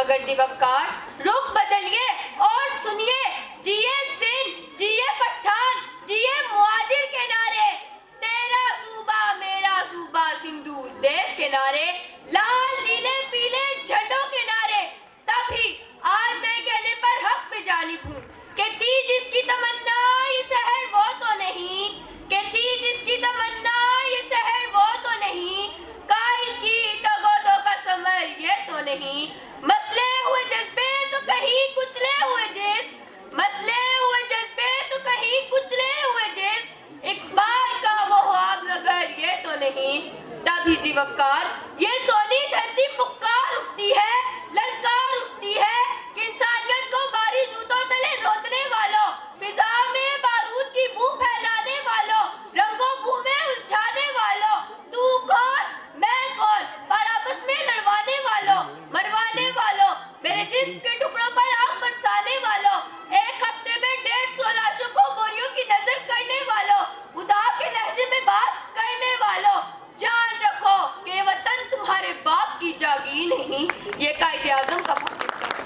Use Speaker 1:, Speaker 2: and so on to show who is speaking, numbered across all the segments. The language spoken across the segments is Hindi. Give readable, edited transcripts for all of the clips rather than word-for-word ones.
Speaker 1: मगर दिवक्कार रुख बदलिए और सुनिए, जिए सिंध, जिए पठान, जिए मुआजिर के नारे, तेरा सूबा मेरा सूबा सिंधु देश के नारे, लाल नीले पीले झंडों के नारे। तभी आज मैं कहने पर हक पे जानिब हूँ कि थी जिसकी तमन्ना ये शहर वो तो नहीं, कि थी जिसकी तमन्ना ये शहर वो तो नहीं, कायल की तगोदों का समर ये तो नहीं। मसले हुए जज्बे तो कहीं कुचले हुए देश, मसले हुए जज्बे तो कहीं कुचले हुए देश, इकबाल का वो ख्वाब नगर ये तो नहीं। तभी दिवक्कार ये सोनी धरती पुकार उठती है, ललकार उठती है कि इंसानियत को बारी जूतों तले रोकने वालों, फिजा में बारूद की बू फैलाने वालों, रंगों बू में उलझाने वालों, तू कौन मैं कौन पर आपस में लड़वाने वालों, मरवाने वालों, मेरे जिस्म के टुकड़ों पर आग बरसाने वालों, एक हफ्ते में 150 लाशों को बोरियों की नजर करने वालों, उदा के लहजे में बात करने वालों, जान रखो कि वतन तुम्हारे बाप की जागीर नहीं, ये कायदे आज़म का पाकिस्तान।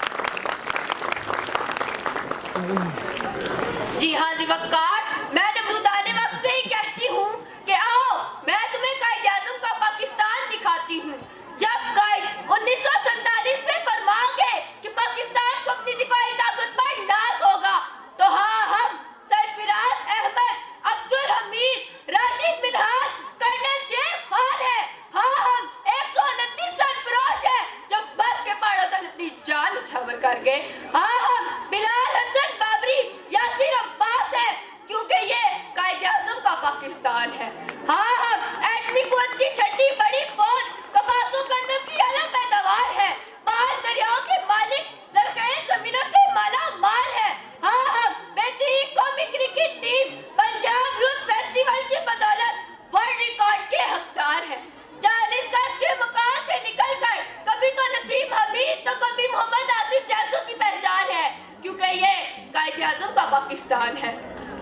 Speaker 1: जी हाँ दिवक्कार, मैं नमरूदाने वक्त से ही कहती हूँ कि आओ मैं तुम्हें कायदे आज़म का पाकिस्तान दिखाती हूँ। जब कायद 1947 में फरमाओगे कि पाकिस्तान को अपनी दिफाई ताकत पर नाज होगा, तो हाँ हम सरफराज अहमद, अब्दुल हमीद, राशिद मिन्हाज, कर्नल शेर खान है। हाँ हम 129 सरफरोश है जो बस के पहाड़ों तक अपनी जान न्यौछावर कर गए। हाँ हम बिलाल हसन बाबरी, यासिर अब्बास है, क्योंकि ये कायदे आज़म का पाकिस्तान है। हाँ हम एटमी कुव्वत की छठी बड़ी फौज, कपासों गंदम की आला पैदावार है, पाल दरियाओं के मालिक, ज़रख़ेज़ ज़मीनों से माला माल है। हाँ हम बेहतरीन कौमी cricket team Punjab youth festival की बदौलत वर्ल्ड रिकॉर्ड के हकदार हैं। 40 गज के मकान से निकलकर कभी तो नसीम हमीद तो कभी मोहम्मद आसिफ जैसों की पहचान है, क्योंकि ये कायदे आज़म का पाकिस्तान है।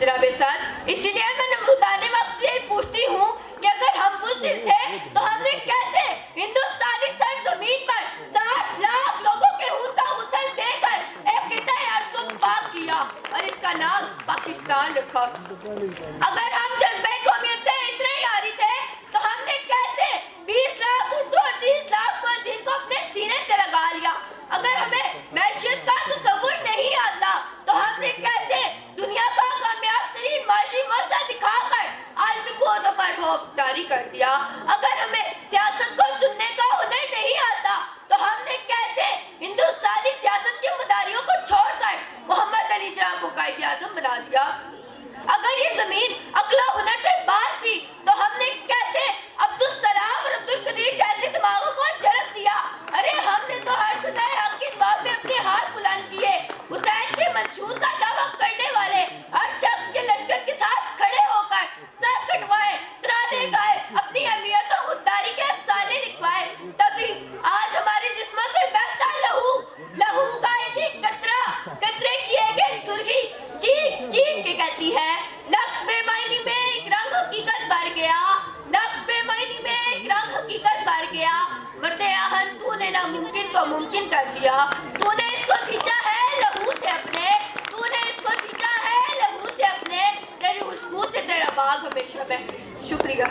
Speaker 1: जनाब साहब, इसीलिए मैं नमरूदाने वक्त से पूछती हूँ कि अगर हम बुज़दिल थे तो हमने कैसे हिंदुस्तानी सरजमीन पर 60 लाख लोगों के खून का गुस्ल देकर एक खित्ते अर्ज़ को पाक किया और इसका नाम पाकिस्तान रखा। अगर हम जज्बे कौमियत से इतने यारी थे तो हमने कैसे 20 लाख उर्दू और 30 लाख मुअज्जिन को अपने सीने से लगा लिया। अगर हमें मैशियत का तसव्वुर नहीं आता तो हमने कैसे दुनिया का कामयाब तरीन माशी मौका दिखाकर आलमी कुव्वतों पर खौफदारी कर दिया। अगर हमें सियासत को चुनने का हुनर नहीं आता तो हमने कैसे हिंदुस्तानी सियासत की मदारियों को छोड़कर मोहम्मद अली जिन्ना को कायदे आज़म बना दिया। अगर ये जमीन अक्ल हुनर से बात थी तो हमने कैसे अब्दुल सलाम और अब्दुल कदीर जैसे दिमागों को जन्म दिया। अरे हमने तो हर सदाए हक के जवाब में अपने हाथ बुलंद किए। हुसैन के मंशूर का दावा करने वाले हर शख्स के लश्कर के साथ खड़े होकर सर कटवाए, तराने गाए, अपनी अहमियत और खुददारी के अफसाने लिखवाए। तभी आज हमारे जिस्मों से बहता लहू, लहू का एक कतरा, कतरे की एक सुर्खी चीख चीख के कहती है, नक्श बेमायनी में एक रंग हकीकत भर गया, नक्श बेमायनी में एक रंग हकीकत भर गया। मर्दे आहन तूने नामुमकिन को मुमकिन कर दिया, तूने इसको सींचा है लहू से अपने, तूने इसको सींचा है लहू से अपने, तेरी खुशबू से तेरा बाग हमेशा में। शुक्रिया।